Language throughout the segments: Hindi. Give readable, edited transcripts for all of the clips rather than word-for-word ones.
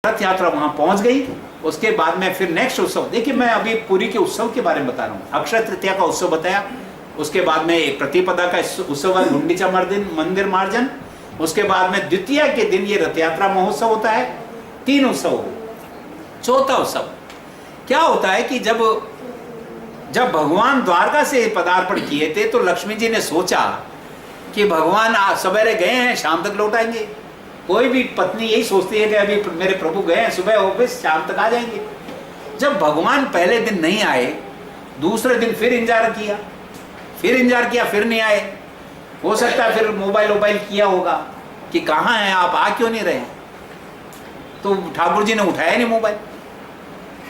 रथ यात्रा वहां पहुंच गई। उसके बाद में फिर नेक्स्ट उत्सव, देखिए मैं अभी पुरी के उत्सव के बारे में बता रहा हूँ। अक्षय तृतीया का उत्सव बताया, उसके बाद में प्रतिपदा का उत्सव है, गुंडीचा मंदिर मार्जन, उसके बाद में द्वितीया के दिन ये रथ यात्रा महोत्सव होता है। 3 उत्सव हो। चौथा उत्सव क्या होता है कि जब भगवान द्वारका से पदार्पण किए थे तो लक्ष्मी जी ने सोचा कि भगवान आज सवेरे गए हैं, शाम तक लौट आएंगे। कोई भी पत्नी यही सोचती है कि अभी मेरे प्रभु गए हैं, सुबह ऑफिस, शाम तक आ जाएंगे। जब भगवान पहले दिन नहीं आए, दूसरे दिन फिर इंतजार किया, फिर नहीं आए। हो सकता है फिर मोबाइल किया होगा कि कहाँ हैं आप, आ क्यों नहीं रहे। तो ठाकुर जी ने उठाया नहीं मोबाइल।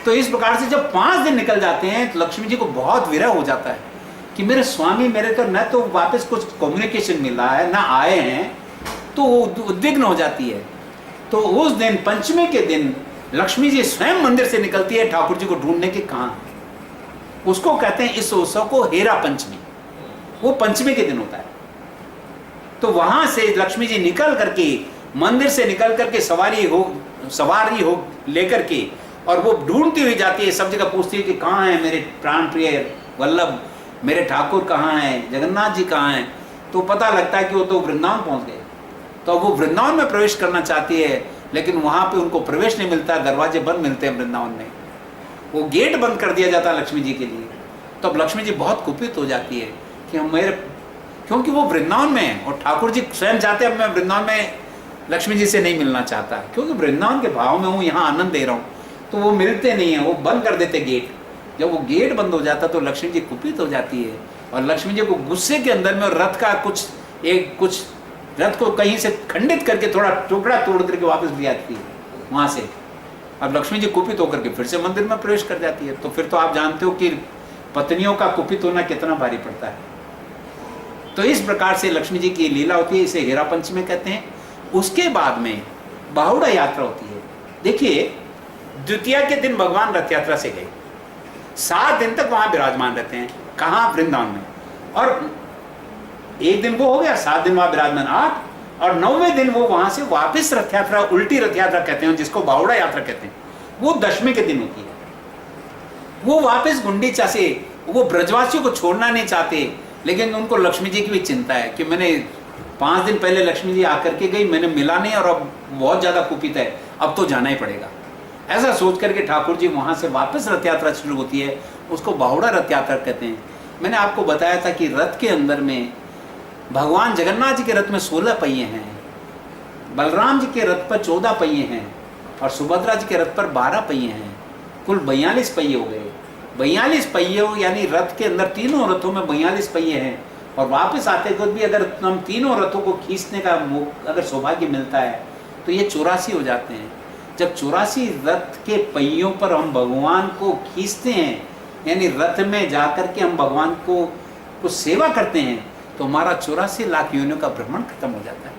तो इस प्रकार से जब 5 दिन निकल जाते हैं तो लक्ष्मी जी को बहुत विरह हो जाता है कि मेरे स्वामी मेरे तो न तो वापस कुछ कम्युनिकेशन मिल रहा है, ना आए हैं, तो उद्विग्न हो जाती है। तो उस दिन पंचमी के दिन लक्ष्मी जी स्वयं मंदिर से निकलती है ठाकुर जी को ढूंढने के कहाँ। उसको कहते हैं, इस उत्सव को हेरा पंचमी, वो पंचमी के दिन होता है। तो वहां से लक्ष्मी जी निकल करके, मंदिर से निकल करके सवारी हो लेकर के, और वो ढूंढती हुई जाती है, सब जगह पूछती है कि कहाँ है मेरे प्राण प्रिय वल्लभ, मेरे ठाकुर कहाँ हैं, जगन्नाथ जी कहाँ हैं। तो पता लगता है कि वो तो वृंदावन पहुंच गए। तो वो वृंदावन में प्रवेश करना चाहती है, लेकिन वहां पे उनको प्रवेश नहीं मिलता, दरवाजे बंद मिलते हैं वृंदावन में। वो गेट बंद कर दिया जाता है लक्ष्मी जी के लिए। तो अब लक्ष्मी जी बहुत कुपित हो जाती है कि हम क्योंकि वो वृंदावन में है और ठाकुर जी स्वयं चाहते हैं अब मैं वृंदावन में लक्ष्मी जी से नहीं मिलना चाहता, क्योंकि वृंदावन के भाव में हूँ, यहाँ आनंद दे रहा हूँ। तो वो मिलते नहीं है, वो बंद कर देते गेट। जब वो गेट बंद हो जाता तो लक्ष्मी जी कुपित हो जाती है, और लक्ष्मी जी को गुस्से के अंदर में रथ का कुछ रथ को कहीं से खंडित करके थोड़ा टुकड़ा तोड़ करके वापस ले आती है वहां से। अब लक्ष्मी जी कुपित होकर के फिर से मंदिर में प्रवेश कर जाती है। तो फिर तो आप जानते हो कि पत्नियों का कुपित होना कितना भारी पड़ता है। तो इस प्रकार से लक्ष्मी जी की लीला होती है, इसे हेरा पंचमी कहते हैं। उसके बाद में बाहुड़ा यात्रा होती है। देखिए, द्वितीया के दिन भगवान रथ यात्रा से गए, 7 दिन तक वहां विराजमान रहते हैं। कहाँ? वृंदावन में। और एक दिन वो हो गया, 7 दिन वहां विराजमान, 8, और 9वें दिन वो वहां से वापस रथ यात्रा, उल्टी रथ यात्रा कहते हैं, जिसको बाहुड़ा यात्रा कहते हैं, वो 10वें के दिन होती है। वो वापस गुंडीचा से, वो ब्रजवासियों को छोड़ना नहीं चाहते, लेकिन उनको लक्ष्मी जी की भी चिंता है कि मैंने 5 दिन पहले लक्ष्मी जी आकर के गई, मैंने मिला नहीं, और अब बहुत ज्यादा कुपित है, अब तो जाना ही पड़ेगा। ऐसा सोच करके ठाकुर जी वहां से वापस रथ यात्रा शुरू होती है, उसको बाहुड़ा रथ यात्रा कहते हैं। मैंने आपको बताया था कि रथ के अंदर में भगवान जगन्नाथ जी के रथ में 16 पहिए हैं, बलराम जी के रथ पर 14 पहिए हैं, और सुभद्रा जी के रथ पर 12 पहिए हैं। कुल 42 पहिए हो गए। 42 पहिए यानी रथ के अंदर तीनों रथों में 42 पहिए हैं। और वापस आते वक्त भी अगर हम तीनों रथों को खींचने का अगर सौभाग्य मिलता है तो ये 84 हो जाते हैं। जब 84 रथ के पहियों पर हम भगवान को खींचते हैं, यानी रथ में जाकर के हम भगवान को कुछ सेवा करते हैं, तो हमारा 84 लाख योनियों का भ्रमण खत्म हो जाता है।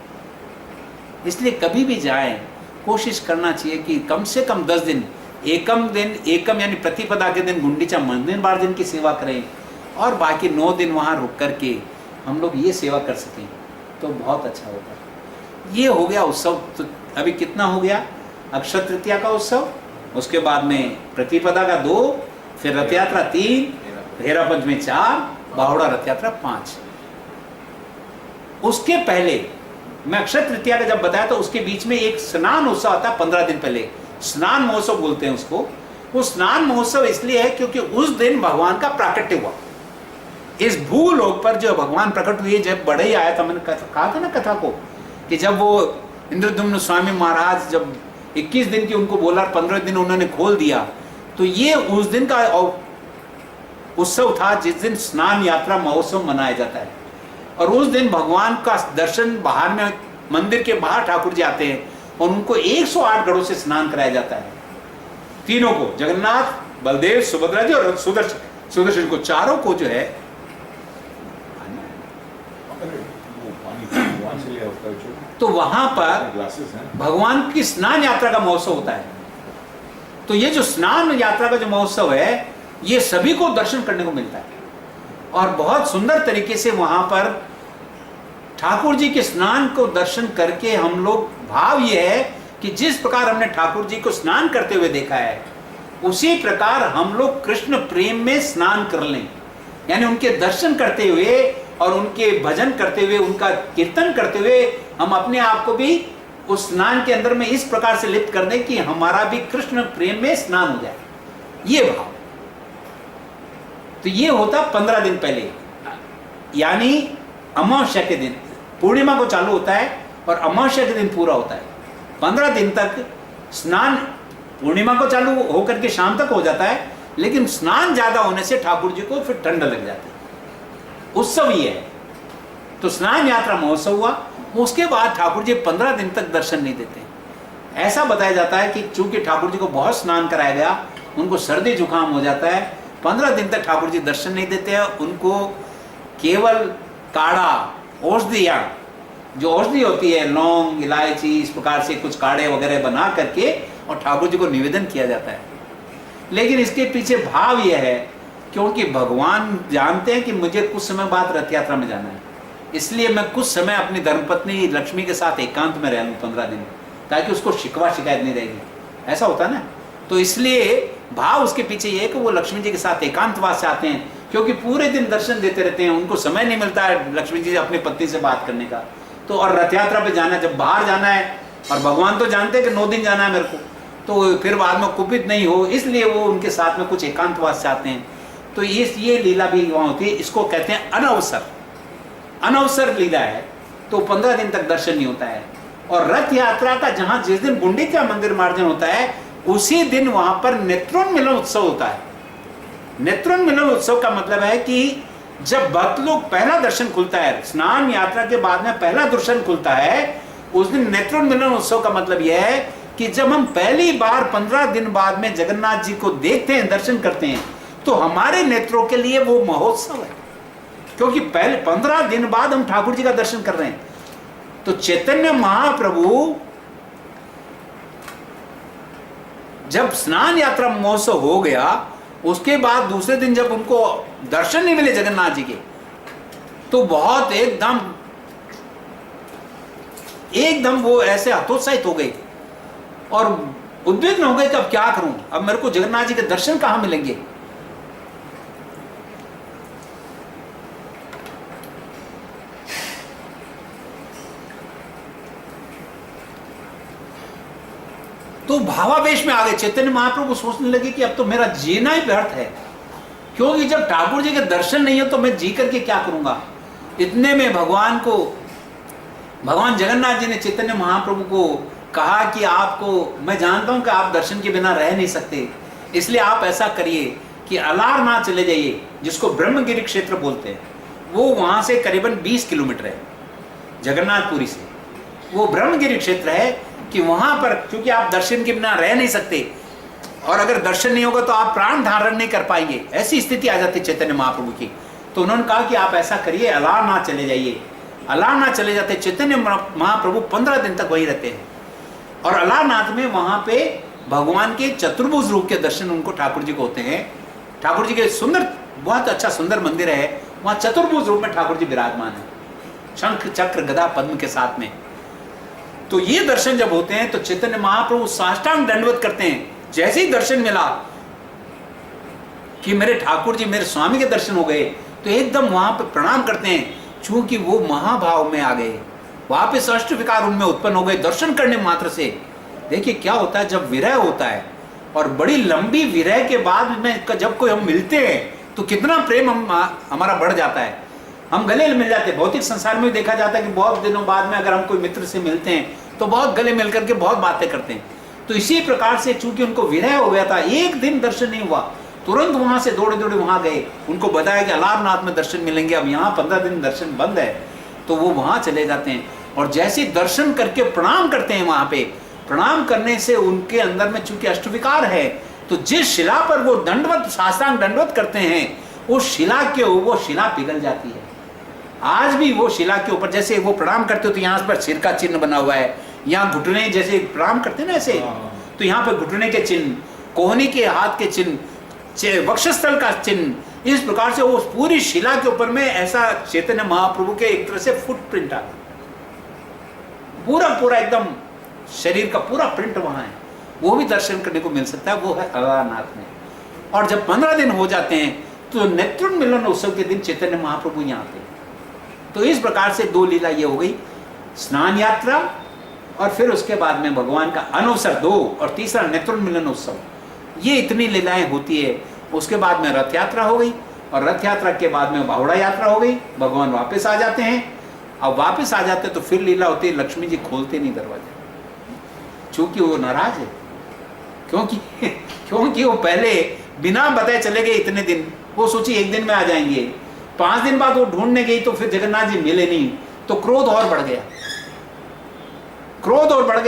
इसलिए कभी भी जाएं, कोशिश करना चाहिए कि कम से कम 10 दिन, एकम यानी प्रतिपदा के दिन गुंडीचा मंदिर मार्जन की सेवा करें, और बाकी 9 दिन वहाँ रुक करके हम लोग ये सेवा कर सकें तो बहुत अच्छा होगा। ये हो गया उत्सव। तो अभी कितना हो गया? अक्षय तृतीया का उत्सव, उसके बाद में प्रतिपदा का 2, फिर रथ यात्रा 3, हेरा पंचमी 4, बाहुड़ा रथ यात्रा 5। उसके पहले मैं अक्षय तृतीया का जब बताया तो उसके बीच में एक स्नान उत्सव आता है 15 दिन पहले, स्नान महोत्सव बोलते हैं उसको। वो स्नान महोत्सव इसलिए है क्योंकि उस दिन भगवान का प्राकट्य हुआ। इस भूलोक पर जो भगवान प्रकट हुए, जब बड़े ही आया था, मैंने कहा था ना कथा को, कि जब वो इंद्रद्युम्न स्वामी महाराज जब 21 दिन की उनको बोला, 15 दिन उन्होंने खोल दिया, तो ये उस दिन का उत्सव था जिस दिन स्नान यात्रा महोत्सव मनाया जाता है। और उस दिन भगवान का दर्शन बाहर में, मंदिर के बाहर ठाकुर जी आते हैं, और उनको 108 घड़ों से स्नान कराया जाता है। तीनों को, जगन्नाथ, बलदेव, सुभद्रा जी और सुदर्शन को, चारों को जो है तो वहां पर भगवान की स्नान यात्रा का महोत्सव होता है। तो ये जो स्नान यात्रा का जो महोत्सव है, ये सभी को दर्शन करने को मिलता है, और बहुत सुंदर तरीके से वहां पर ठाकुर जी के स्नान को दर्शन करके हम लोग, भाव ये है कि जिस प्रकार हमने ठाकुर जी को स्नान करते हुए देखा है, उसी प्रकार हम लोग कृष्ण प्रेम में स्नान कर लें, यानी उनके दर्शन करते हुए और उनके भजन करते हुए, उनका कीर्तन करते हुए हम अपने आप को भी उस स्नान के अंदर में इस प्रकार से लिप्त कर दें कि हमारा भी कृष्ण प्रेम में स्नान हो जाए, ये भाव। तो ये होता 15 दिन पहले, यानी अमावस्या के दिन, पूर्णिमा को चालू होता है और अमावस्या के दिन पूरा होता है। 15 दिन तक स्नान, पूर्णिमा को चालू होकर के शाम तक हो जाता है, लेकिन स्नान ज्यादा होने से ठाकुर जी को फिर ठंड लग जाती है। उत्सव ये है। तो स्नान यात्रा महोत्सव हुआ, उसके बाद ठाकुर जी 15 दिन तक दर्शन नहीं देते। ऐसा बताया जाता है कि चूंकि ठाकुर जी को बहुत स्नान कराया गया, उनको सर्दी जुकाम हो जाता है, 15 दिन तक ठाकुर जी दर्शन नहीं देते हैं। उनको केवल काढ़ा, औषधियाँ, जो औषधि होती है, लौंग, इलायची, इस प्रकार से कुछ काढ़े वगैरह बना करके और ठाकुर जी को निवेदन किया जाता है। लेकिन इसके पीछे भाव यह है, क्योंकि भगवान जानते हैं कि मुझे कुछ समय बाद रथ यात्रा में जाना है, इसलिए मैं कुछ समय अपनी धर्मपत्नी लक्ष्मी के साथ एकांत में रहूं 15 दिन, ताकि उसको शिकवा शिकायत नहीं रहेगी। ऐसा होता ना, तो इसलिए भाव उसके पीछे ये है कि वो लक्ष्मी जी के साथ एकांतवास से आते हैं, क्योंकि पूरे दिन दर्शन देते रहते हैं, उनको समय नहीं मिलता है लक्ष्मी जी अपनी पत्नी से बात करने का। तो और रथ यात्रा पे जाना है, जब बाहर जाना है, और भगवान तो जानते हैं कि 9 दिन जाना है मेरे को, तो फिर बाद में कुपित नहीं हो, इसलिए वो उनके साथ में कुछ एकांतवास से आते हैं। तो ये लीला भी वहाँ होती है, इसको कहते हैं अनवसर, अनवसर लीला है। तो 15 दिन तक दर्शन नहीं होता है। और रथ यात्रा का जहाँ जिस दिन गुंडीचा मंदिर मार्जन होता है, उसी दिन वहां पर नेत्रोन्मिलन उत्सव होता है। नेत्रोन्मिलन उत्सव का मतलब है कि जब भक्त लोग पहला दर्शन खुलता है, स्नान यात्रा के बाद में पहला दर्शन खुलता है, उस दिन नेत्रोन्मिलन उत्सव का मतलब यह है कि जब हम पहली बार 15 दिन बाद में जगन्नाथ जी को देखते हैं, दर्शन करते हैं, तो हमारे नेत्रों के लिए वो महोत्सव है, क्योंकि पहले 15 दिन बाद हम ठाकुर जी का दर्शन कर रहे हैं। तो चैतन्य महाप्रभु जब स्नान यात्रा महोत्सव हो गया, उसके बाद दूसरे दिन जब उनको दर्शन नहीं मिले जगन्नाथ जी के, तो बहुत एकदम वो ऐसे हतोत्साहित हो गए और उद्विग्न हो गए कि अब क्या करूं, अब मेरे को जगन्नाथ जी के दर्शन कहां मिलेंगे। तो भावावेश में आ गए। चैतन्य महाप्रभु सोचने लगे कि अब तो मेरा जीना ही व्यर्थ है, क्योंकि जब ठाकुर जी के दर्शन नहीं हो तो मैं जी करके क्या करूंगा। इतने में भगवान जगन्नाथ जी ने चैतन्य महाप्रभु को कहा कि आपको, मैं जानता हूं कि आप दर्शन के बिना रह नहीं सकते, इसलिए आप ऐसा करिए कि अलारनाथ चले जाइए, जिसको ब्रह्मगिरी क्षेत्र बोलते हैं। वो वहां से करीबन 20 किलोमीटर है जगन्नाथपुरी से, वो ब्रह्मगिरी क्षेत्र है कि वहां पर क्योंकि आप दर्शन के बिना रह नहीं सकते, और अगर दर्शन नहीं होगा तो आप प्राण धारण नहीं कर पाएंगे, ऐसी स्थिति आ जाती चैतन्य महाप्रभु की। तो उन्होंने कहा कि आप ऐसा करिए, अलारनाथ चले जाइए। अलारनाथ चले जाते, चैतन्य महाप्रभु 15 दिन तक वहीं रहते हैं। और अलारनाथ में वहां पे भगवान के चतुर्भुज रूप के दर्शन उनको ठाकुर जी को होते हैं। ठाकुर जी के सुंदर, बहुत अच्छा सुंदर मंदिर है, वहां चतुर्भुज रूप में ठाकुर जी विराजमान है, शंख चक्र गदा पद्म के साथ में। तो ये दर्शन जब होते हैं तो चैतन्य महाप्रभु साष्टांग दंडवत करते हैं। जैसे ही दर्शन मिला कि मेरे ठाकुर जी, मेरे स्वामी के दर्शन हो गए, तो एकदम वहां पे प्रणाम करते हैं, चूंकि वो महाभाव में आ गए, वापस अष्ट विकार उनमें उत्पन्न हो गए दर्शन करने मात्र से। देखिए क्या होता है जब विरह होता है, और बड़ी लंबी विरह के बाद में जब कोई हम मिलते हैं तो कितना प्रेम हमारा बढ़ जाता है, हम गले मिल जाते हैं। भौतिक संसार में भी देखा जाता है कि बहुत दिनों बाद में अगर हम कोई मित्र से मिलते हैं तो बहुत गले मिल करके बहुत बातें करते हैं। तो इसी प्रकार से चूंकि उनको विरह हो गया था, एक दिन दर्शन नहीं हुआ, तुरंत वहां से दौड़े दौड़े वहां गए, उनको बताया कि अलारनाथ में दर्शन मिलेंगे, अब यहाँ 15 दिन दर्शन बंद है। तो वो वहां चले जाते हैं और जैसे दर्शन करके प्रणाम करते हैं, वहां पे प्रणाम करने से उनके अंदर में चूंकि अष्टविकार है, तो जिस शिला पर वो दंडवत, साष्टांग दंडवत करते हैं, उस शिला के वो शिला पिघल जाती है। आज भी वो शिला के ऊपर जैसे वो प्रणाम करते हो तो यहाँ पर सिर का चिन्ह बना हुआ है, यहाँ घुटने जैसे प्रणाम करते हैं ना ऐसे, तो यहाँ पे घुटने के चिन्ह, कोहनी के हाथ के चिन्ह, वक्षस्थल का चिन्ह, इस प्रकार से वो पूरी शिला के ऊपर में ऐसा चैतन्य महाप्रभु के एक तरह से फुटप्रिंट आ, पूरा पूरा एकदम शरीर का पूरा प्रिंट वहाँ है, वो भी दर्शन करने को मिल सकता है, वो है अलारनाथ में। और जब 15 दिन हो जाते हैं तो नेत्रुण मिलन उत्सव के दिन चैतन्य महाप्रभु यहाँ आते हैं। तो इस प्रकार से 2 लीला ये हो गई, स्नान यात्रा और फिर उसके बाद में भगवान का अनवसर 2, और तीसरा नेत्रुण मिलन उत्सव। ये इतनी लीलाएं होती है। उसके बाद में रथ यात्रा हो गई, और रथ यात्रा के बाद में बावड़ा यात्रा हो गई, भगवान वापस आ जाते हैं। अब वापस आ जाते तो फिर लीला होती है, लक्ष्मी जी खोलते नहीं दरवाजा, क्योंकि वो नाराज है, क्योंकि वो पहले बिना बताए चले गए इतने दिन। वो सोची 1 दिन में आ जाएंगे, 5 दिन बाद वो ढूंढने गई तो फिर जगन्नाथ जी मिले नहीं, तो क्रोध और बढ़ गया,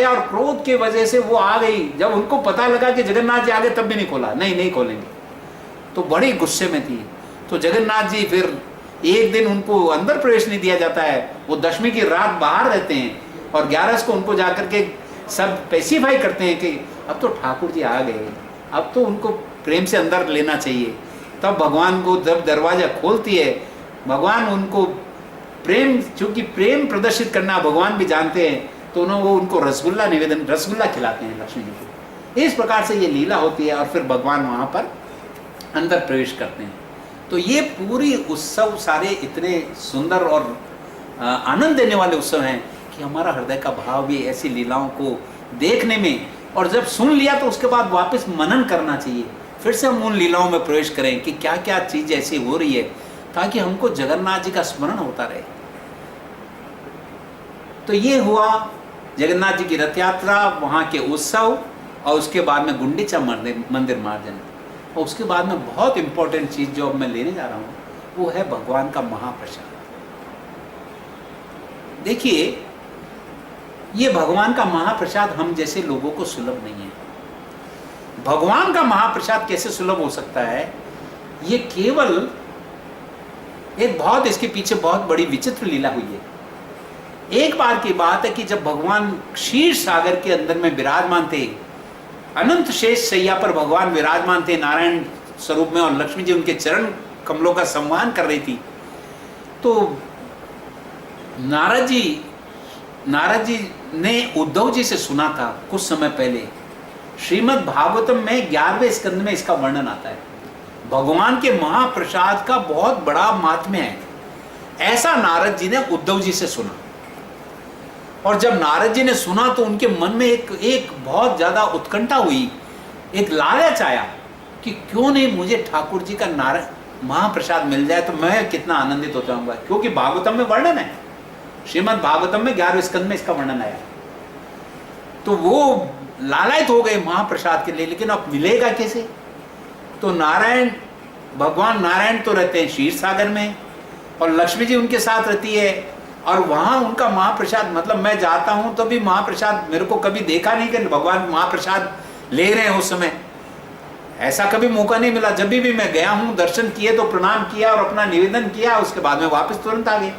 और क्रोध की वजह से वो आ गई। जब उनको पता लगा कि जगन्नाथ जी आ गए तब भी नहीं खोला, नहीं खोलेंगे, तो बड़ी गुस्से में थी। तो जगन्नाथ जी फिर 1 दिन उनको अंदर प्रवेश नहीं दिया जाता है, वो दशमी की रात बाहर रहते हैं, और 11 को उनको जाकर के सब स्पेसिफाई करते हैं कि अब तो ठाकुर जी आ गए, अब तो उनको प्रेम से अंदर लेना चाहिए। तब भगवान को जब दरवाजा खोलती है, भगवान उनको प्रेम, चूंकि प्रेम प्रदर्शित करना भगवान भी जानते हैं, तो वो उनको रसगुल्ला खिलाते हैं लक्ष्मी जी को। इस प्रकार से ये लीला होती है, और फिर भगवान वहाँ पर अंदर प्रवेश करते हैं। तो ये पूरी उत्सव सारे इतने सुंदर और आनंद देने वाले उत्सव हैं कि हमारा हृदय का भाव भी ऐसी लीलाओं को देखने में, और जब सुन लिया तो उसके बाद वापस मनन करना चाहिए, फिर से हम उन लीलाओं में प्रवेश करें कि क्या क्या चीज़ ऐसी हो रही है, ताकि हमको जगन्नाथ जी का स्मरण होता रहे। तो ये हुआ जगन्नाथ जी की रथ यात्रा, वहाँ के उत्सव, और उसके बाद में गुंडीचा मंदिर मार्जन। और उसके बाद में बहुत इंपॉर्टेंट चीज़ जो अब मैं लेने जा रहा हूँ, वो है भगवान का महाप्रसाद। देखिए, ये भगवान का महाप्रसाद हम जैसे लोगों को सुलभ नहीं है। भगवान का महाप्रसाद कैसे सुलभ हो सकता है? ये केवल एक बहुत, इसके पीछे बहुत बड़ी विचित्र लीला हुई है। एक बार की बात है कि जब भगवान क्षीर सागर के अंदर में विराजमान थे, अनंत शेष सैया पर भगवान विराजमान थे नारायण स्वरूप में, और लक्ष्मी जी उनके चरण कमलों का संवाहन कर रही थी। तो नारद जी ने उद्धव जी से सुना था कुछ समय पहले, श्रीमद् भागवतम में 11वें स्कंद में इसका वर्णन आता है। भगवान के महाप्रसाद का बहुत बड़ा महात्म्य है, ऐसा नारद जी ने उद्धव जी से सुना। और जब नारद जी ने सुना तो उनके मन में एक बहुत ज्यादा उत्कंठा हुई, एक लालच आया कि क्यों नहीं मुझे ठाकुर जी का महाप्रसाद मिल जाए तो मैं कितना आनंदित हो जाऊंगा। क्योंकि भागवतम में वर्णन है, श्रीमद् भागवतम में 11वें स्कंद में इसका वर्णन आया। तो वो लालायित हो गए महाप्रसाद के लिए, लेकिन अब मिलेगा कैसे? तो भगवान नारायण तो रहते हैं क्षीर सागर में, और लक्ष्मी जी उनके साथ रहती है, और वहाँ उनका महाप्रसाद, मतलब मैं जाता हूँ तो भी महाप्रसाद मेरे को कभी देखा नहीं कि भगवान महाप्रसाद ले रहे हैं। उस समय ऐसा कभी मौका नहीं मिला। जब भी मैं गया हूँ, दर्शन किए तो प्रणाम किया और अपना निवेदन किया, उसके बाद में वापस तुरंत आ गए।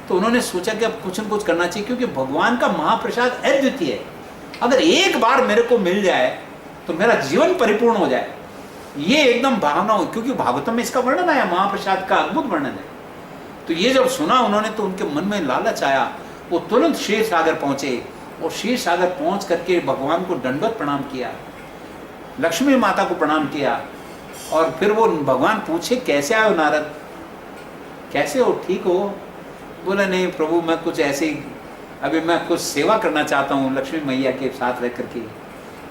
तो उन्होंने सोचा कि अब कुछ न कुछ करना चाहिए, क्योंकि भगवान का महाप्रसाद अद्वितीय है। अगर एक बार मेरे को मिल जाए तो मेरा जीवन परिपूर्ण हो जाए, ये एकदम भावना हो। क्योंकि भागवतम में इसका वर्णन आया, महाप्रसाद का अद्भुत वर्णन है। तो ये जब सुना उन्होंने तो उनके मन में लालच आया, वो तुरंत क्षीर सागर पहुंचे, और क्षीर सागर पहुंच करके भगवान को दंडवत प्रणाम किया, लक्ष्मी माता को प्रणाम किया। और फिर वो भगवान पूछे, कैसे आए हो नारद, कैसे हो, ठीक हो? बोला, नहीं प्रभु, मैं कुछ ऐसे अभी मैं कुछ सेवा करना चाहता हूँ, लक्ष्मी मैया के साथ रह करके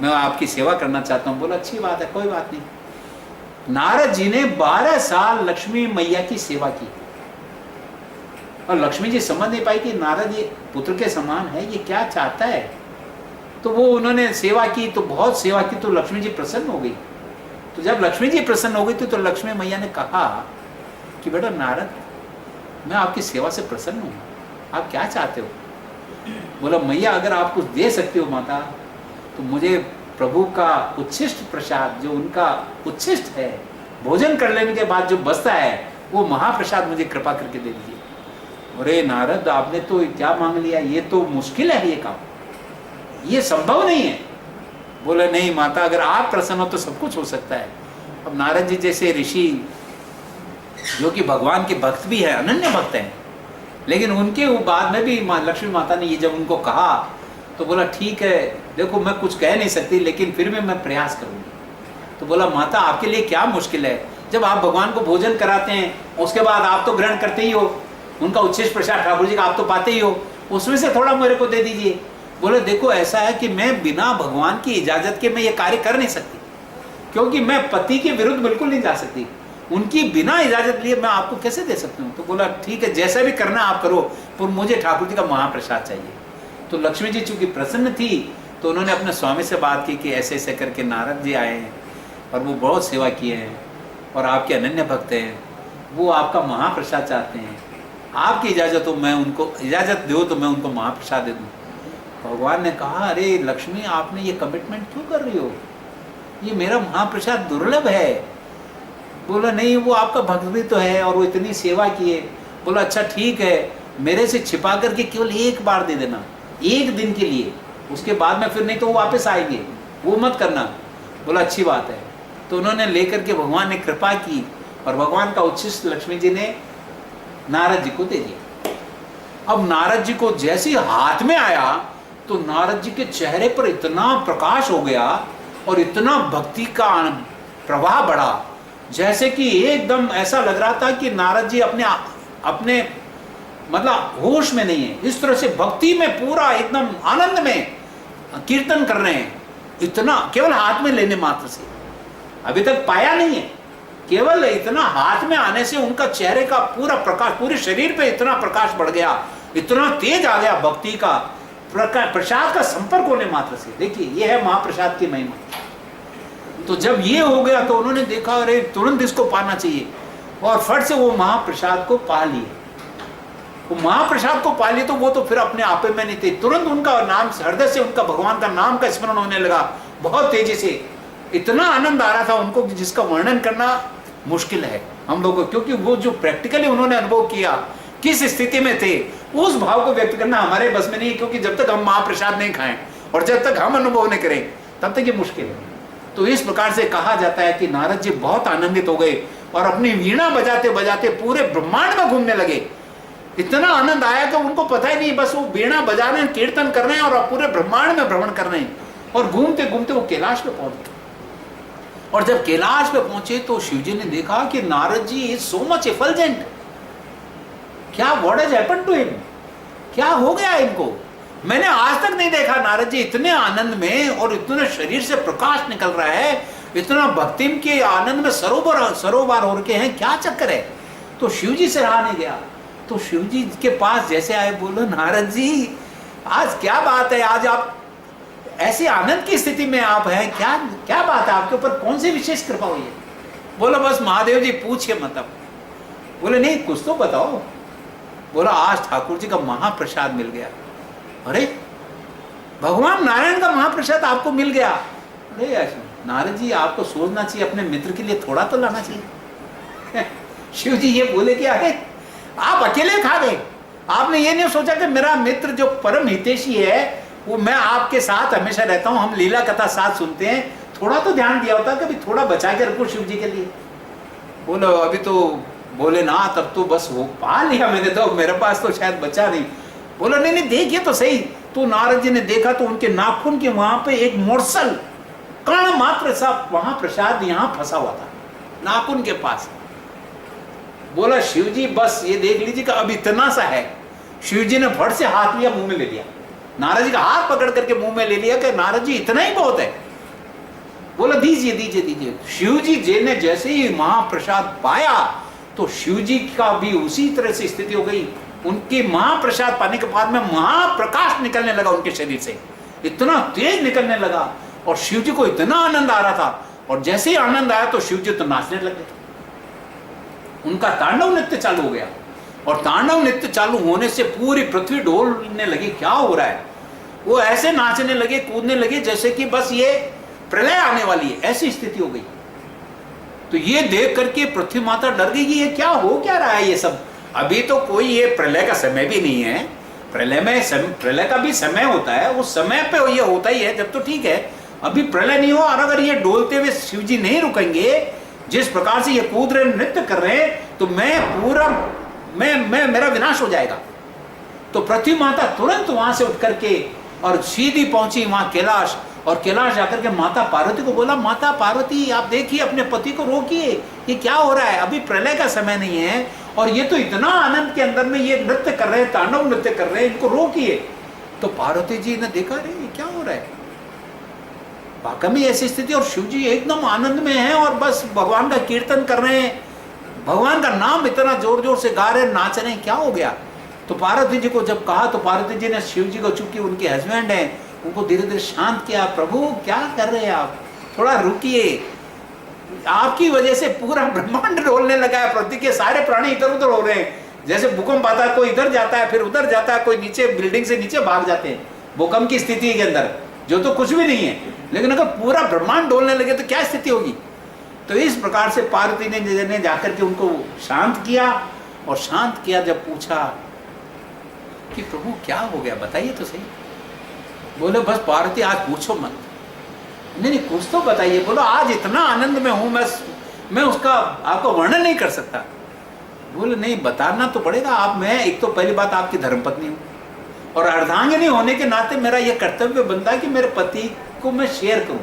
मैं आपकी सेवा करना चाहता हूँ। बोला, अच्छी बात है, कोई बात नहीं। नारद जी ने 12 साल लक्ष्मी मैया की सेवा की, और लक्ष्मी जी समझ नहीं पाई कि नारद ये पुत्र के समान है, ये क्या चाहता है। तो वो उन्होंने सेवा की, तो बहुत सेवा की, तो लक्ष्मी जी प्रसन्न हो गई। तो जब लक्ष्मी जी प्रसन्न हो गई तो लक्ष्मी मैया ने कहा कि बेटा नारद, मैं आपकी सेवा से प्रसन्न हूँ, आप क्या चाहते हो? बोला, मैया अगर आप कुछ दे सकते हो माता, तो मुझे प्रभु का उच्छिष्ट प्रसाद, जो उनका उच्छिष्ट है, भोजन कर लेने के बाद जो बचता है, वो महाप्रसाद मुझे कृपा करके दे दीजिए। अरे नारद, आपने तो क्या मांग लिया, ये तो मुश्किल है, ये काम, ये संभव नहीं है। बोले, नहीं माता, अगर आप प्रसन्न हो तो सब कुछ हो सकता है। अब नारद जी जैसे ऋषि, जो कि भगवान के भक्त भी है, अनन्य भक्त हैं, लेकिन उनके बाद में भी लक्ष्मी माता ने ये जब उनको कहा, तो बोला ठीक है, देखो मैं कुछ कह नहीं सकती लेकिन फिर भी मैं प्रयास करूंगी। तो बोला माता आपके लिए क्या मुश्किल है, जब आप भगवान को भोजन कराते हैं उसके बाद आप तो ग्रहण करते ही हो, उनका उच्छिष्ट प्रसाद ठाकुर जी का आप तो पाते ही हो, उसमें से थोड़ा मेरे को दे दीजिए। बोले देखो ऐसा है कि मैं बिना भगवान की इजाजत के मैं ये कार्य कर नहीं सकती, क्योंकि मैं पति के विरुद्ध बिल्कुल नहीं जा सकती, उनकी बिना इजाजत लिए मैं आपको कैसे दे सकती हूँ। तो बोला ठीक है जैसा भी करना आप करो, पर मुझे ठाकुर जी का महाप्रसाद चाहिए। तो लक्ष्मी जी चूंकि प्रसन्न थी तो उन्होंने अपने स्वामी से बात की कि ऐसे ऐसे करके नारद जी आए हैं और वो बहुत सेवा किए हैं और आपके अनन्य भक्त हैं, वो आपका महाप्रसाद चाहते हैं, आपकी इजाज़त हो, मैं उनको इजाज़त दो तो मैं उनको महाप्रसाद दे दूँ। भगवान ने कहा अरे लक्ष्मी आपने ये कमिटमेंट क्यों कर रही हो, ये मेरा महाप्रसाद दुर्लभ है। बोला नहीं वो आपका भक्त भी तो है और वो इतनी सेवा किए। बोला अच्छा ठीक है, मेरे से छिपा करके केवल एक बार दे देना, एक दिन के लिए, उसके बाद में फिर नहीं तो वो वापस आएंगे, वो मत करना। बोला अच्छी बात है। तो उन्होंने लेकर के भगवान ने कृपा की और भगवान का उच्छिष्ट लक्ष्मी जी ने नारद जी को दे दिया। अब नारद जी को जैसे ही हाथ में आया तो नारद जी के चेहरे पर इतना प्रकाश हो गया और इतना भक्ति का प्रवाह बढ़ा, जैसे कि एकदम ऐसा लग रहा था कि नारद जी अपने मतलब होश में नहीं है, इस तरह से भक्ति में पूरा एकदम आनंद में कीर्तन कर रहे हैं। इतना केवल हाथ में लेने मात्र से, अभी तक पाया नहीं है, केवल इतना हाथ में आने से उनका चेहरे का पूरा प्रकाश, पूरे शरीर पे इतना प्रकाश बढ़ गया, इतना तेज आ गया भक्ति का प्रसाद का संपर्क होने मात्र से। देखिए ये है महाप्रसाद की महिमा। तो जब ये हो गया तो उन्होंने देखा अरे तुरंत इसको पाना चाहिए और फट से वो महाप्रसाद को पा लिए। वो महाप्रसाद को पा लिए तो वो तो फिर अपने आपे में नहीं थे, तुरंत उनका नाम हृदय से उनका भगवान का नाम का स्मरण होने लगा बहुत तेजी से। इतना आनंद आ रहा था उनको कि जिसका वर्णन करना मुश्किल है हम लोगों को, क्योंकि वो जो प्रैक्टिकली उन्होंने अनुभव किया, किस स्थिति में थे, उस भाव को व्यक्त करना हमारे बस में नहीं है, क्योंकि जब तक हम महाप्रसाद नहीं खाएं और जब तक हम अनुभव नहीं करें तब तक ये मुश्किल है। तो इस प्रकार से कहा जाता है कि नारद जी बहुत आनंदित हो गए और अपनी वीणा बजाते बजाते पूरे ब्रह्मांड में घूमने लगे। इतना आनंद आया कि उनको पता ही नहीं, बस वो वीणा बजा रहे हैं, कीर्तन कर रहे हैं और पूरे ब्रह्मांड में भ्रमण कर रहे हैं। और घूमते घूमते वो कैलाश पे पहुंच गए। और जब कैलाश पे पहुंचे तो शिवजी ने देखा कि Narad ji is so much effulgent, क्या what has happened to him, क्या हो गया इनको, मैंने आज तक नहीं देखा नारद जी इतने आनंद में और इतने शरीर से प्रकाश निकल रहा है, इतना भक्ति के आनंद में सरोवर हो रखे हैं, क्या चक्कर है। तो शिवजी से रहा नहीं गया, तो शिवजी के पास जैसे आए, बोलो नारद जी आज क्या बात है, आज आप ऐसी आनंद की स्थिति में आप हैं, क्या क्या बात है, आपके ऊपर कौन सी विशेष कृपा हुई है। बोला बस महादेव जी पूछिए मत। अब बोले नहीं कुछ तो बताओ। बोला आज ठाकुर जी का महाप्रसाद मिल गया। अरे भगवान नारायण का महाप्रसाद आपको मिल गया। अरे नारद जी आपको सोचना चाहिए, अपने मित्र के लिए थोड़ा तो लाना चाहिए। शिव जी ये बोले कि अरे आप अकेले खा गए, आपने ये नहीं सोचा कि मेरा मित्र जो परम हितैषी है वो मैं आपके साथ हमेशा रहता हूँ, हम लीला कथा साथ सुनते हैं, थोड़ा तो ध्यान दिया होता कभी, थोड़ा बचा के रखो शिव जी के लिए। बोलो अभी तो बोले ना, तब तो बस वो पा लिया मैंने, तो मेरे पास तो शायद बचा नहीं। बोला नहीं नहीं देखिए तो सही। तो नारद जी ने देखा तो उनके नाखून के वहां पे एक मोरसल कण मात्र सा वहां प्रसाद यहाँ फंसा हुआ था नाखून के पास। बोला शिव जी बस ये देख लीजिए कि अब इतना सा है। शिव जी ने फट से हाथ लिया, मुंह में ले लिया, नारद जी का हाथ पकड़ करके मुंह में ले लिया कि नारद जी इतना ही बहुत है। बोला दीजिए दीजिए दीजिए। शिव जी ने जैसे ही महाप्रसाद पाया तो शिव जी का भी उसी तरह से स्थिति हो गई। उनके महाप्रसाद पाने के बाद में महाप्रकाश निकलने लगा उनके शरीर से, इतना तेज निकलने लगा और शिव जी को इतना आनंद आ रहा था। और जैसे ही आनंद आया तो शिव जी तो नाचने लगे, उनका तांडव नृत्य चालू हो गया। और तांडव नृत्य चालू होने से पूरी पृथ्वी डोलने लगी, क्या हो रहा है। वो ऐसे नाचने लगे, कूदने लगे जैसे कि बस ये प्रलय आने वाली है, ऐसी स्थिति हो गई। तो ये देख करके पृथ्वी माता डर गई कि ये क्या हो क्या रहा है ये सब। अभी तो कोई ये प्रलय का समय भी नहीं है, प्रलय का भी समय होता है, उस समय पे ये होता ही है जब तो ठीक है, अभी प्रलय नहीं हो। और अगर ये डोलते हुए शिव जी नहीं रुकेंगे, जिस प्रकार से ये कूद रहे नृत्य कर रहे हैं, तो मेरा विनाश हो जाएगा। तो पृथ्वी माता तुरंत वहां से उठ करके और सीधी पहुंची वहां कैलाश, और कैलाश जाकर के माता पार्वती को बोला, माता पार्वती आप देखिए अपने पति को रोकिए, ये क्या हो रहा है, अभी प्रलय का समय नहीं है और ये तो इतना आनंद के अंदर में ये नृत्य कर रहे हैं, तांडव नृत्य कर रहे हैं, इनको रोकिए। तो पार्वती जी ने देखा, अरे ये क्या हो रहा है, वाकई में ऐसी स्थिति, और शिव जी एकदम आनंद में हैं और बस भगवान का कीर्तन कर रहे हैं, भगवान का नाम इतना जोर जोर से गा रहे, नाच रहे हैं, क्या हो गया। तो पार्वती जी को जब कहा तो पार्वती जी ने शिव जी को, चूंकि उनके हस्बैंड हैं, उनको धीरे धीरे शांत किया, प्रभु क्या कर रहे हैं आप, थोड़ा रुकिए, आपकी वजह से पूरा ब्रह्मांड डोलने लगा है, पृथ्वी के सारे प्राणी इधर उधर हो रहे हैं, जैसे भूकंप आता है, कोई इधर जाता है फिर उधर जाता है, कोई नीचे बिल्डिंग से नीचे भाग जाते हैं भूकंप की स्थिति के अंदर, जो तो कुछ भी नहीं है, लेकिन अगर पूरा ब्रह्मांड डोलने लगे तो क्या स्थिति होगी। तो इस प्रकार से पार्वती ने जाकर के उनको शांत किया, और शांत किया जब पूछा कि प्रभु क्या हो गया बताइए तो सही। बोले बस पार्वती आज पूछो मत, नहीं कुछ तो बताइए। बोलो आज इतना आनंद में हूं मैं उसका आपको वर्णन नहीं कर सकता। बोले नहीं बताना तो पड़ेगा आप, मैं एक तो पहली बात आपकी धर्मपत्नी हूँ और अर्धांगिनी होने के नाते मेरा यह कर्तव्य बनता है कि मेरे पति को मैं शेयर करूं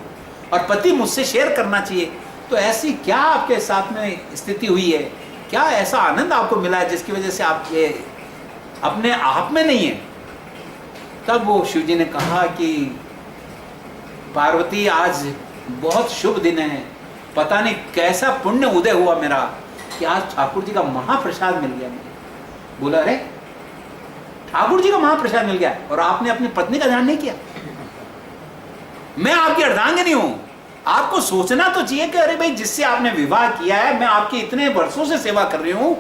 और पति मुझसे शेयर करना चाहिए। तो ऐसी क्या आपके साथ में स्थिति हुई है, क्या ऐसा आनंद आपको मिला है जिसकी वजह से आप ये अपने आप में नहीं है। तब वो शिव जी ने कहा कि पार्वती आज बहुत शुभ दिन है, पता नहीं कैसा पुण्य उदय हुआ मेरा कि आज ठाकुर जी का महाप्रसाद मिल गया मुझे। बोला अरे ठाकुर जी का महाप्रसाद मिल गया और आपने अपनी पत्नी का ध्यान नहीं किया। मैं आपकी अर्धांगिनी हूं, आपको सोचना तो चाहिए कि अरे भाई जिससे आपने विवाह किया है, मैं आपकी इतने वर्षों से सेवा कर रही हूं,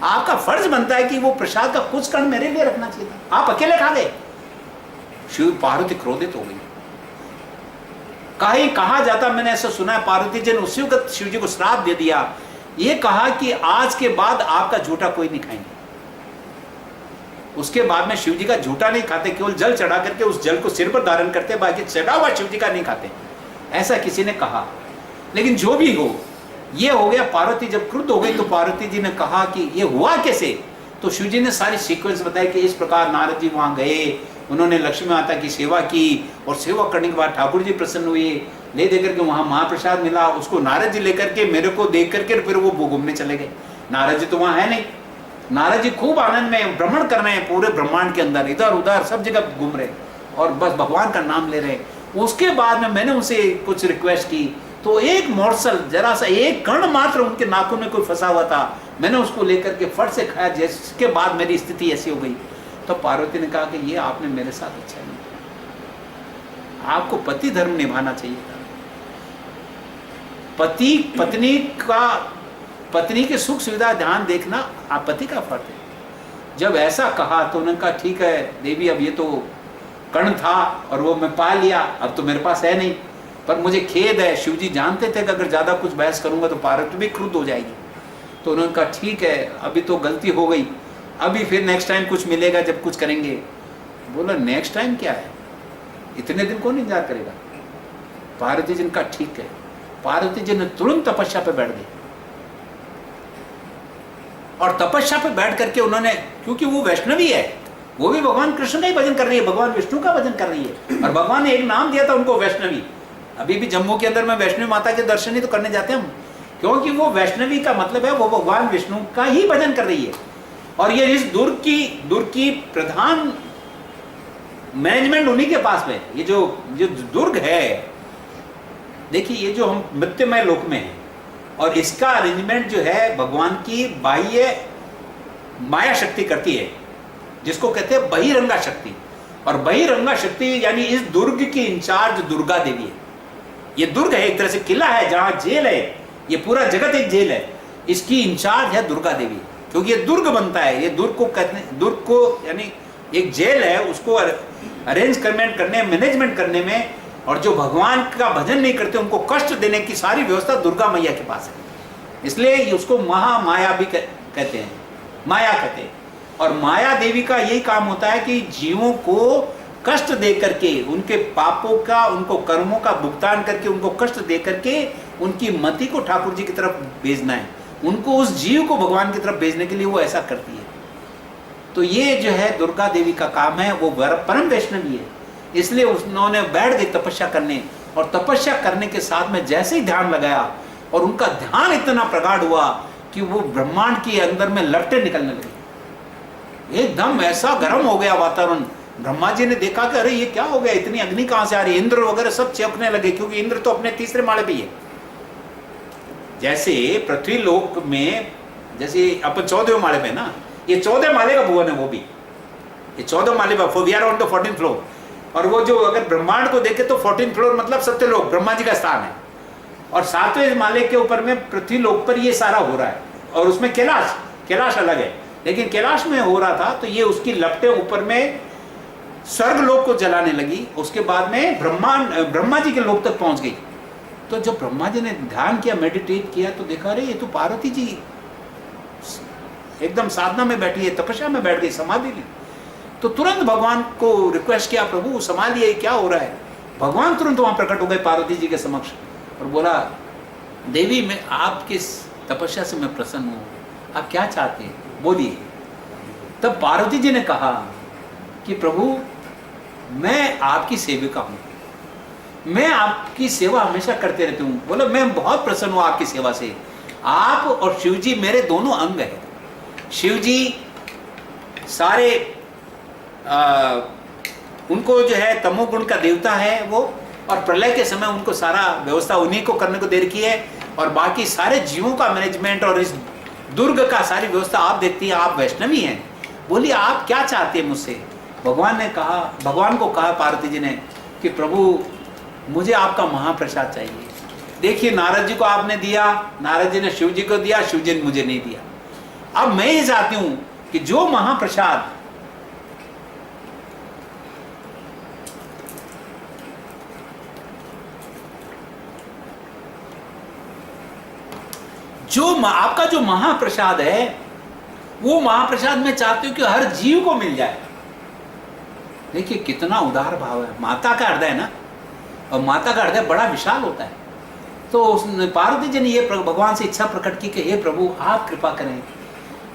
आपका फर्ज बनता है कि वो प्रसाद का कुछ कण मेरे लिए रखना चाहिए था, आप अकेले खा गए। शिव पार्वती क्रोधित हो गई। कहा जाता, मैंने ऐसा सुना है, पार्वती जी ने उसी वक्त शिव जी को श्राप दे दिया, ये कहा कि आज के बाद आपका झूठा कोई नहीं खाएंगे। उसके बाद में शिव जी का झूठा नहीं खाते, केवल जल चढ़ा करके उस जल को सिर पर धारण करते, बाकी चढ़ा हुआ शिव जी का नहीं खाते, ऐसा किसी ने कहा। लेकिन जो भी हो, ये हो गया। पार्वती जब क्रुद्ध हो गई तो पार्वती जी ने कहा कि ये हुआ कैसे। तो शिव जी ने सारी सीक्वेंस बताई कि इस प्रकार नारद जी वहां गए, उन्होंने लक्ष्मी माता की सेवा की और सेवा करने के बाद ठाकुर जी प्रसन्न हुए, ले देकर के वहां महाप्रसाद मिला, उसको नारद जी लेकर के मेरे को देख करके फिर वो घूमने चले गए। नारद जी तो वहां है नहीं, नारद जी खूब आनंद में भ्रमण कर रहे हैं पूरे ब्रह्मांड के अंदर, इधर उधर सब जगह घूम रहे और बस भगवान का नाम ले रहे हैं। उसके बाद में मैंने उनसे कुछ रिक्वेस्ट की तो एक मोर्सल, जरा सा एक कण मात्र उनके नाखून में कोई फंसा हुआ था, मैंने उसको लेकर के फट से खाया, जिसके बाद मेरी स्थिति ऐसी हो गई। तो पार्वती ने कहा कि ये आपने मेरे साथ अच्छा नहीं किया, आपको पति धर्म निभाना चाहिए था। पत्नी के सुख सुविधा ध्यान देखना आप पति का फर्ज है। जब ऐसा कहा तो उन्होंने कहा ठीक है देवी, अब ये तो कण था और वो मैं पा लिया, अब तो मेरे पास है नहीं, पर मुझे खेद है। शिव जी जानते थे कि अगर ज्यादा कुछ बहस करूंगा तो पार्वती भी क्रुद्ध हो जाएगी। तो उन्होंने कहा ठीक है, अभी तो गलती हो गई, अभी फिर नेक्स्ट टाइम कुछ मिलेगा जब कुछ करेंगे। बोला नेक्स्ट टाइम क्या है, इतने दिन कौन इंतजार करेगा। पार्वती जी ने कहा ठीक है। पार्वती जी ने तुरंत तपस्या पे बैठ गई और तपस्या पे बैठ करके उन्होंने, क्योंकि वो वैष्णवी है, वो भी भगवान कृष्ण का ही भजन कर रही है, भगवान विष्णु का भजन कर रही है, और भगवान ने एक नाम दिया था उनको वैष्णवी। अभी भी जम्मू के अंदर में वैष्णवी माता के दर्शन ही तो करने जाते हैं हम, क्योंकि वो वैष्णवी का मतलब है वो भगवान विष्णु का ही भजन कर रही है। और ये इस दुर्ग की प्रधान मैनेजमेंट उन्हीं के पास में। ये जो दुर्ग है, देखिए ये जो हम मृत्युमय लोक में है, और इसका अरेंजमेंट जो है भगवान की बाह्य माया शक्ति करती है, जिसको कहते हैं बहिरंगा शक्ति। और बहिरंगा शक्ति यानी इस दुर्ग की इंचार्ज दुर्गा देवी है। ये दुर्ग है, एक तरह से किला है जहां जेल है, ये पूरा जगत एक जेल है, इसकी इंचार्ज है दुर्गा देवी। क्योंकि ये दुर्ग बनता है, ये दुर्ग को कहते हैं, दुर्ग को यानी एक जेल है, उसको अरेंजमेंट करने, मैनेजमेंट करने में, और जो भगवान का भजन नहीं करते उनको कष्ट देने की सारी व्यवस्था दुर्गा मैया के पास है। इसलिए उसको महामाया भी कहते हैं, माया कहते हैं। और माया देवी का यही काम होता है कि जीवों को कष्ट दे करके, उनके पापों का, उनको कर्मों का भुगतान करके, उनको कष्ट दे करके उनकी मति को ठाकुर जी की तरफ भेजना है, उनको उस जीव को भगवान की तरफ भेजने के लिए वो ऐसा करती है। तो ये जो है दुर्गा देवी का काम है, वो परम वैष्णवी है। इसलिए उन्होंने बैठ गई तपस्या करने, और तपस्या करने के साथ में जैसे ही ध्यान लगाया और उनका ध्यान इतना प्रगाढ़ हुआ कि वो ब्रह्मांड के अंदर में लपटें निकलने लगी, एकदम ऐसा गर्म हो गया वातावरण। ब्रह्मा जी ने देखा कि अरे ये क्या हो गया, इतनी अग्नि कहां से आ रही है। इंद्र वगैरह सब चौंकने लगे, क्योंकि इंद्र तो अपने तीसरे माले पे ही है। जैसे पृथ्वी लोक में, जैसे अपन 14वें माले पे ना, ये 14 माले का भुवन है, वो भी ये 14 माले पर, we are on the 14th floor. और वो जो अगर ब्रह्मांड को देखे तो 14th फ्लोर मतलब सत्यलोक, ब्रह्मा जी का स्थान है। और 7वें माले के ऊपर में पृथ्वी लोक पर ये सारा हो रहा है, और उसमें कैलाश अलग है। लेकिन कैलाश में हो रहा था तो ये उसकी लपटें ऊपर में स्वर्ग लोक को जलाने लगी, उसके बाद में ब्रह्मा जी के लोक तक पहुंच गई। तो जब ब्रह्मा जी ने ध्यान किया, मेडिटेट किया, तो देखा अरे ये तो पार्वती जी एकदम साधना में बैठी है, तपस्या में बैठ गई, समाधि ली। तो तुरंत भगवान को रिक्वेस्ट किया, प्रभु संभालिए, क्या हो रहा है। भगवान तुरंत वहां प्रकट हो गए पार्वती जी के समक्ष और बोला, देवी मैं आपकी तपस्या से मैं प्रसन्न हूं, आप क्या चाहते हैं बोलिए। तब पार्वती जी ने कहा कि प्रभु मैं आपकी सेविका हूं, मैं आपकी सेवा हमेशा करते रहती हूँ। बोलो मैं बहुत प्रसन्न हूँ आपकी सेवा से। आप और शिव जी मेरे दोनों अंग हैं। शिव जी सारे उनको जो है तमोगुण का देवता है वो, और प्रलय के समय उनको सारा व्यवस्था उन्हीं को करने को दे रखी है, और बाकी सारे जीवों का मैनेजमेंट और इस दुर्ग का सारी व्यवस्था आप देखती हैं। आप वैष्णवी हैं। बोलिए आप क्या चाहते हैं मुझसे। भगवान को कहा पार्वती जी ने कि प्रभु मुझे आपका महाप्रसाद चाहिए। देखिए नारद जी को आपने दिया, नारद जी ने शिव जी को दिया, शिव जी ने मुझे नहीं दिया। अब मैं ये चाहती हूं कि जो महाप्रसाद आपका जो महाप्रसाद है, वो महाप्रसाद मैं चाहती हूं कि हर जीव को मिल जाए। देखिए कितना उदार भाव है। माता का हृदय ना, और माता का हृदय बड़ा विशाल होता है। तो पार्वती जी ने ये भगवान से इच्छा प्रकट की कि हे प्रभु आप कृपा करें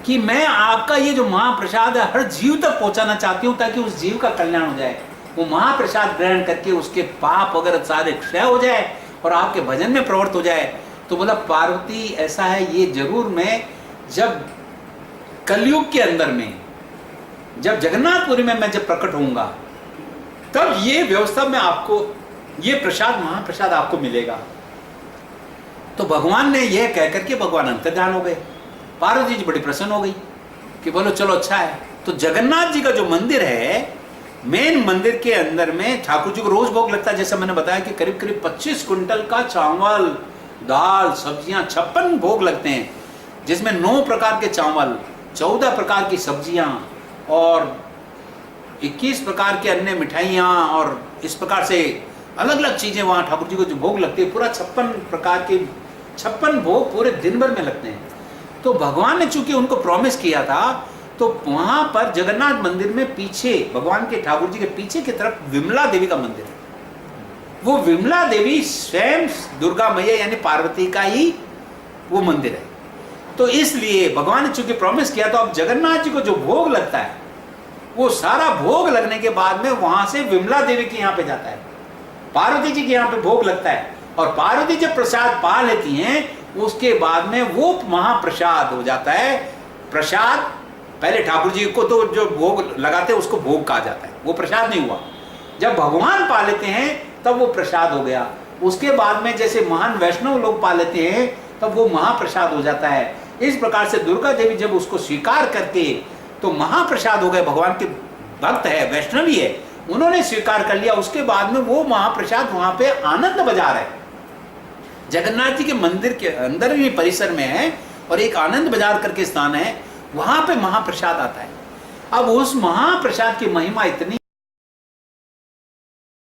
कि मैं आपका ये जो महाप्रसाद है हर जीव तक पहुंचाना चाहती हूँ, ताकि उस जीव का कल्याण हो जाए। वो महाप्रसाद ग्रहण करके उसके पाप वगैरह सारे क्षय हो जाए और आपके भजन में प्रवृत्त हो जाए। तो बोला पार्वती ऐसा है, ये जरूर मैं जब कलयुग के अंदर में, जब जगन्नाथपुरी में मैं जब प्रकट होऊंगा, तब ये व्यवस्था में आपको ये प्रसाद महाप्रसाद आपको मिलेगा। तो भगवान ने यह कहकर के भगवान अंतर्ध्यान हो गए। पार्वती जी बड़ी प्रसन्न हो गई कि बोलो चलो अच्छा है। तो जगन्नाथ जी का जो मंदिर है, मेन मंदिर के अंदर में ठाकुर जी को रोज भोग लगता है। जैसे मैंने बताया कि करीब करीब 25 कुंटल का चावल, दाल, सब्जियां, 56 भोग लगते हैं, जिसमें 9 प्रकार के चावल, 14 प्रकार की सब्जियां और 21 प्रकार के अन्य मिठाइयाँ, और इस प्रकार से अलग अलग चीजें वहाँ ठाकुर जी को जो भोग लगती है, पूरा 56 प्रकार के 56 भोग पूरे दिन भर में लगते हैं। तो भगवान ने चूंकि उनको प्रॉमिस किया था, तो वहां पर जगन्नाथ मंदिर में पीछे, भगवान के ठाकुर जी के पीछे की तरफ विमला देवी का मंदिर है। वो विमला देवी स्वयं दुर्गा मैया यानी पार्वती का ही वो मंदिर है। तो इसलिए भगवान ने चूंकि प्रॉमिस किया, तो अब जगन्नाथ जी को जो भोग लगता है, वो सारा भोग लगने के बाद में वहां से विमला देवी के यहाँ पे जाता है, पार्वती जी के यहाँ पे भोग लगता है। और पार्वती जब प्रसाद पा लेती हैं, उसके बाद में वो महाप्रसाद हो जाता है। प्रसाद पहले ठाकुर जी को तो जो भोग लगाते हैं उसको भोग कहा जाता है, वो प्रसाद नहीं हुआ। जब भगवान पा लेते हैं तब वो प्रसाद हो गया। उसके बाद में जैसे महान वैष्णव लोग पा लेते हैं, तब वो महाप्रसाद हो जाता है। इस प्रकार से दुर्गा देवी जब उसको स्वीकार करके, तो महाप्रसाद हो गए। भगवान के भक्त है, वैष्णवी है, उन्होंने स्वीकार कर लिया। उसके बाद में वो महाप्रसाद वहां पे आनंद बाजार है, जगन्नाथ जी के मंदिर के अंदर ही परिसर में है, और एक आनंद बाजार करके स्थान है, वहां पे महाप्रसाद आता है। अब उस महाप्रसाद की महिमा इतनी